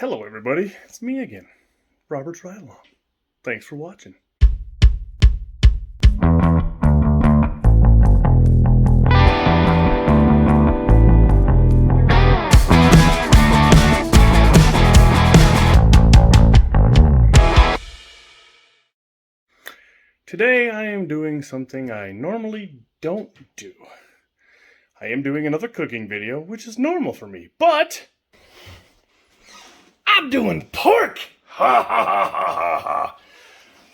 Hello everybody, it's me again, Robert's Ride Along. Thanks for watching. Today I am doing something I normally don't do. I am doing another cooking video, which is normal for me, but I'm doing pork! Ha ha ha ha ha!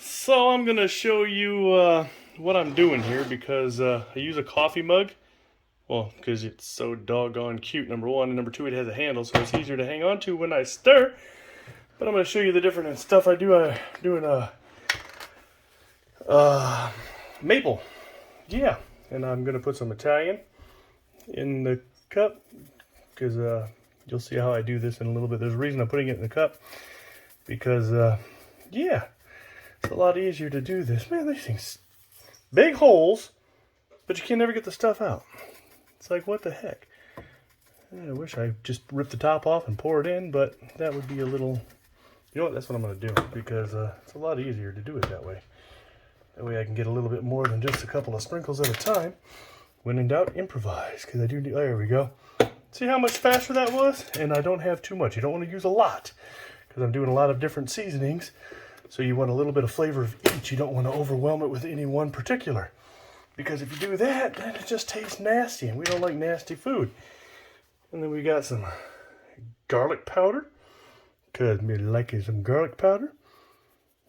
So I'm gonna show you what I'm doing here because I use a coffee mug. Well, because it's so doggone cute, number one, and number two, it has a handle, so it's easier to hang on to when I stir. But I'm gonna show you the different stuff I do. I'm doing maple. Yeah, and I'm gonna put some Italian in the cup because you'll see how I do this in a little bit. There's a reason I'm putting it in the cup because yeah, it's a lot easier to do this. Man, these things, big holes, but you can never get the stuff out. It's like, what the heck? I wish I just ripped the top off and pour it in, but that would be a little, you know what, that's what I'm gonna do because it's a lot easier to do it that way. That way I can get a little bit more than just a couple of sprinkles at a time. When in doubt, improvise. Because I do, there we go. See how much faster that was? And I don't have too much. You don't want to use a lot. Because I'm doing a lot of different seasonings. So you want a little bit of flavor of each. You don't want to overwhelm it with any one particular. Because if you do that, then it just tastes nasty. And we don't like nasty food. And then we got some garlic powder. Because me liking some garlic powder.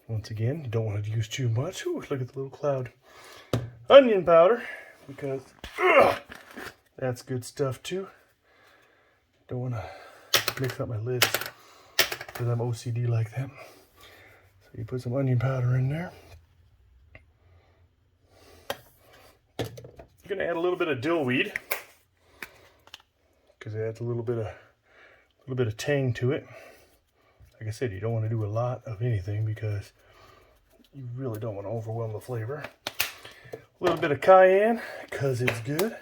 Once again, you don't want to use too much. Ooh, look at the little cloud. Onion powder, because that's good stuff too. Don't want to mix up my lids because I'm OCD like that. So you put some onion powder in there. You're going to add a little bit of dill weed because it adds a little bit of tang to it. Like I said, you don't want to do a lot of anything because you really don't want to overwhelm the flavor. A little bit of cayenne because it's good.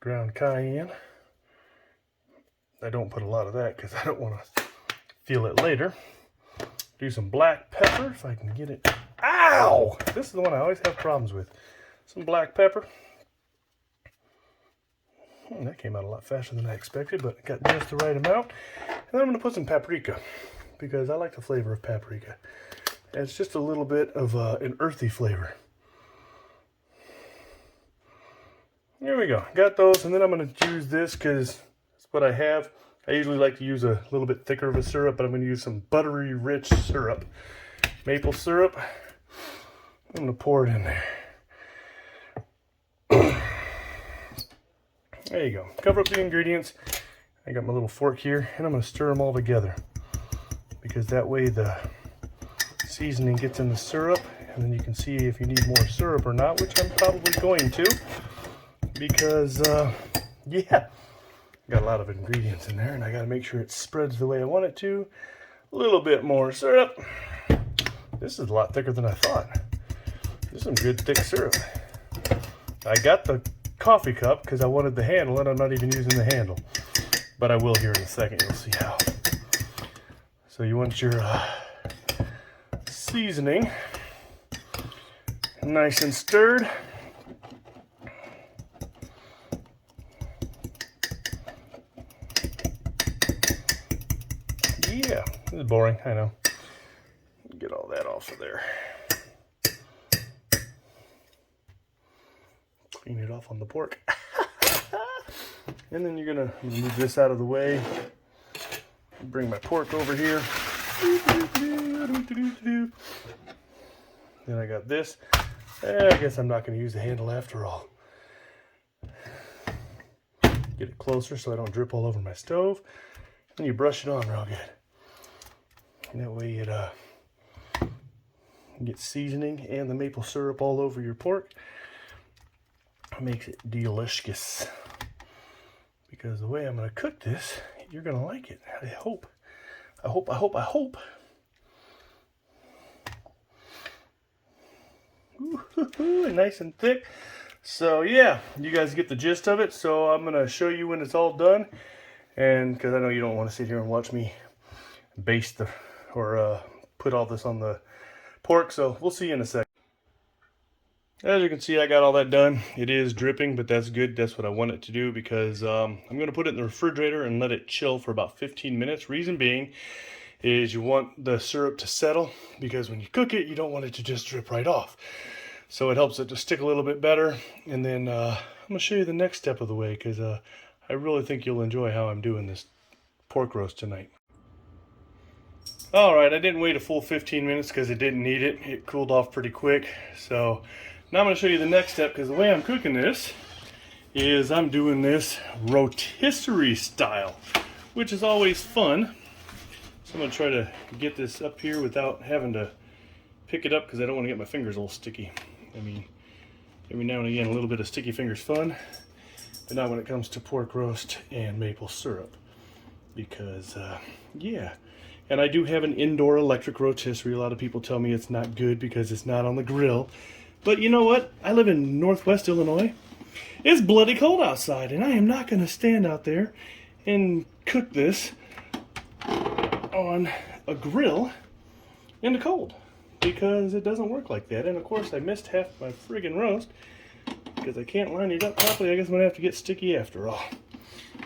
Ground cayenne. I don't put a lot of that because I don't want to feel it later. Do some black pepper if I can get it. Ow! This is the one I always have problems with. Some black pepper. That came out a lot faster than I expected, but got just the right amount. And then I'm going to put some paprika because I like the flavor of paprika. And it's just a little bit of an earthy flavor. There we go. Got those, and then I'm going to use this because it's what I have. I usually like to use a little bit thicker of a syrup, but I'm going to use some buttery rich syrup. Maple syrup. I'm going to pour it in there. There you go. Cover up the ingredients. I got my little fork here, and I'm going to stir them all together because that way the seasoning gets in the syrup, and then you can see if you need more syrup or not, which I'm probably going to because, yeah, got a lot of ingredients in there, and I got to make sure it spreads the way I want it to. A little bit more syrup. This is a lot thicker than I thought. This is some good thick syrup. I got the coffee cup because I wanted the handle, and I'm not even using the handle. But I will here in a second. You'll see how. So you want your seasoning nice and stirred. Yeah, this is boring, I know. Get all that off of there. Clean it off on the pork. And then you're gonna move this out of the way. Bring my pork over here. Then I got this. I guess I'm not gonna use the handle after all. Get it closer so I don't drip all over my stove. And you brush it on real good. And that way it gets seasoning and the maple syrup all over your pork. Makes it delicious. Because the way I'm going to cook this, you're going to like it. I hope. I hope. Ooh, nice and thick. So yeah, you guys get the gist of it. So I'm going to show you when it's all done. And because I know you don't want to sit here and watch me baste the, or put all this on the pork. So we'll see you in a second. As you can see, I got all that done. It is dripping, but that's good. That's what I want it to do, because I'm going to put it in the refrigerator and let it chill for about 15 minutes. Reason being is you want the syrup to settle, because when you cook it, you don't want it to just drip right off. So it helps it to stick a little bit better. And then I'm going to show you the next step of the way, because I really think you'll enjoy how I'm doing this pork roast tonight. Alright, I didn't wait a full 15 minutes because it didn't need it. It cooled off pretty quick. So now I'm going to show you the next step, because the way I'm cooking this is I'm doing this rotisserie style, which is always fun. So I'm going to try to get this up here without having to pick it up, because I don't want to get my fingers all sticky. I mean, every now and again a little bit of sticky fingers fun, but not when it comes to pork roast and maple syrup, because yeah. And I do have an indoor electric rotisserie. A lot of people tell me it's not good because it's not on the grill. But you know what? I live in Northwest Illinois. It's bloody cold outside, and I am not going to stand out there and cook this on a grill in the cold, because it doesn't work like that. And of course, I missed half my friggin' roast because I can't line it up properly. I guess I'm going to have to get sticky after all,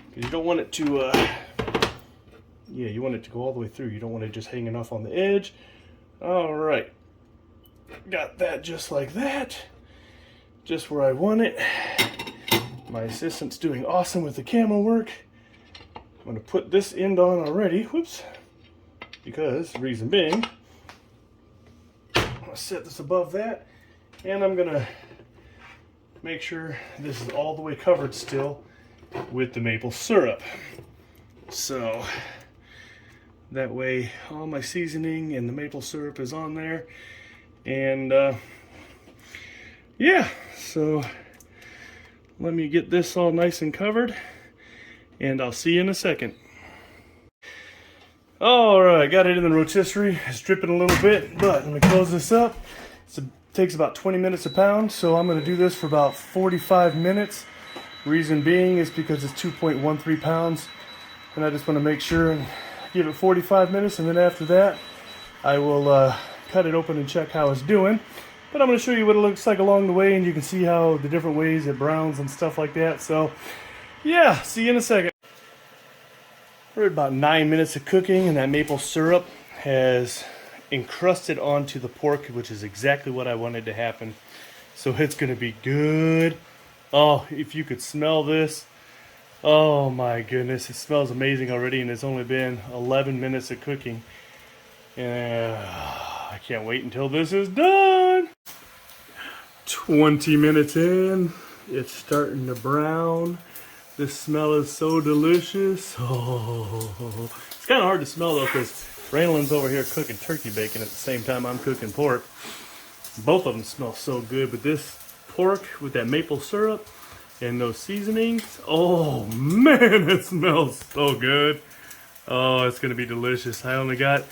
because you don't want it to... yeah, you want it to go all the way through. You don't want it just hanging off on the edge. All right. Got that just like that. Just where I want it. My assistant's doing awesome with the camera work. I'm going to put this end on already. Whoops. Because, reason being, I'm going to set this above that. And I'm going to make sure this is all the way covered still with the maple syrup. So... that way all my seasoning and the maple syrup is on there. And yeah, so let me get this all nice and covered, and I'll see you in a second. Alright, got it in the rotisserie. It's dripping a little bit, but let me close this up. It takes about 20 minutes a pound, so I'm going to do this for about 45 minutes. Reason being is because it's 2.13 pounds, and I just want to make sure and give it 45 minutes, and then after that, I will cut it open and check how it's doing. But I'm going to show you what it looks like along the way, and you can see how the different ways it browns and stuff like that. So, yeah, see you in a second. We're at about 9 minutes of cooking, and that maple syrup has encrusted onto the pork, which is exactly what I wanted to happen. So it's going to be good. Oh, if you could smell this. Oh my goodness, it smells amazing already, and it's only been 11 minutes of cooking. And I can't wait until this is done. 20 minutes in, it's starting to brown. The smell is so delicious. Oh, it's kind of hard to smell though, because Raylan's over here cooking turkey bacon at the same time I'm cooking pork. Both of them smell so good, but this pork with that maple syrup and those seasonings, oh man, it smells so good. Oh, it's gonna be delicious. I only got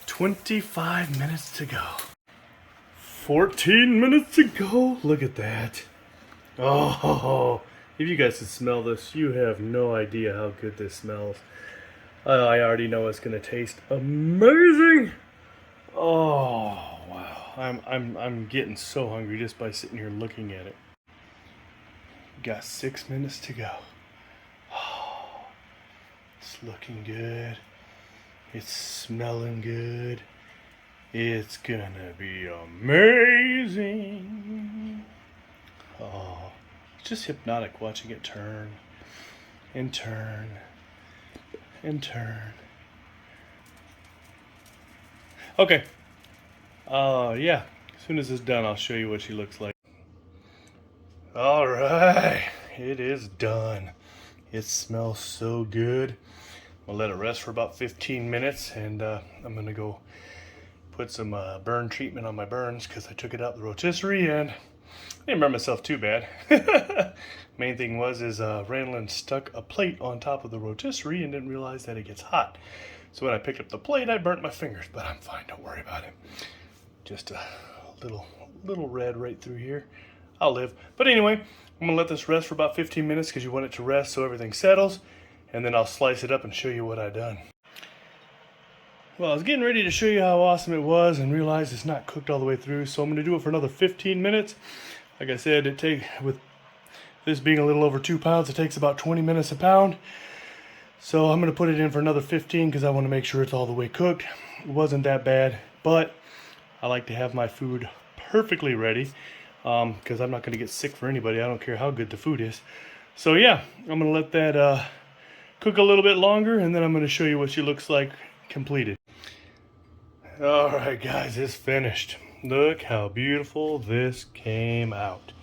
25 minutes to go. 14 minutes to go. Look at that. Oh, if you guys could smell this, you have no idea how good this smells. I already know it's gonna taste amazing. Oh wow, I'm getting so hungry just by sitting here looking at it. Got 6 minutes to go. Oh, it's looking good. It's smelling good. It's gonna be amazing. Oh, it's just hypnotic watching it turn and turn and turn. Okay. Yeah. As soon as it's done, I'll show you what she looks like. Alright, it is done. It smells so good. I'll let it rest for about 15 minutes, and I'm going to go put some burn treatment on my burns, because I took it out the rotisserie and I didn't burn myself too bad. Main thing was Raylan stuck a plate on top of the rotisserie and didn't realize that it gets hot. So when I picked up the plate, I burnt my fingers, but I'm fine, don't worry about it. Just a little red right through here. I'll live. But anyway, I'm going to let this rest for about 15 minutes because you want it to rest so everything settles. And then I'll slice it up and show you what I've done. Well, I was getting ready to show you how awesome it was and realized it's not cooked all the way through, so I'm going to do it for another 15 minutes. Like I said, with this being a little over 2 pounds, it takes about 20 minutes a pound. So I'm going to put it in for another 15 because I want to make sure it's all the way cooked. It wasn't that bad, but I like to have my food perfectly ready because I'm not going to get sick for anybody. I don't care how good the food is. So yeah, I'm going to let that cook a little bit longer, and then I'm going to show you what she looks like completed. Alright guys, it's finished. Look how beautiful this came out.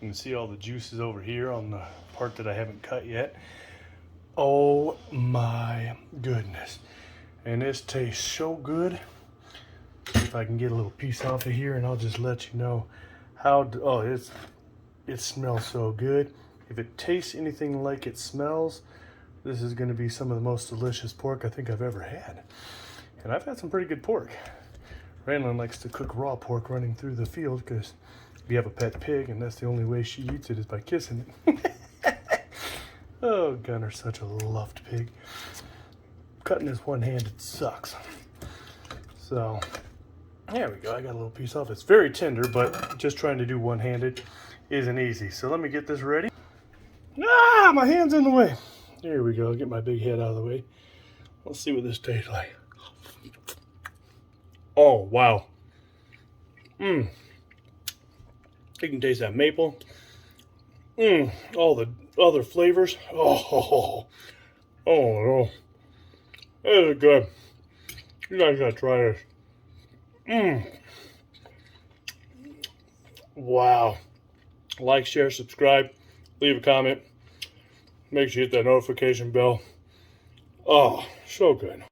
You can see all the juices over here on the part that I haven't cut yet. Oh my goodness. And this tastes so good. See if I can get a little piece off of here and I'll just let you know how, it smells so good. If it tastes anything like it smells, this is going to be some of the most delicious pork I think I've ever had. And I've had some pretty good pork. Randlin likes to cook raw pork running through the field because we have a pet pig and that's the only way she eats it is by kissing it. Oh, Gunner's such a luffed pig. Cutting this one-handed sucks. So, there we go. I got a little piece off. It's very tender, but just trying to do one-handed isn't easy. So let me get this ready. Ah, my hand's in the way. There we go. Get my big head out of the way. Let's see what this tastes like. Oh, wow. You can taste that maple. All the other flavors. Oh, no. This is good. You guys gotta try this. Wow. Like, share, subscribe, leave a comment. Make sure you hit that notification bell. Oh, so good.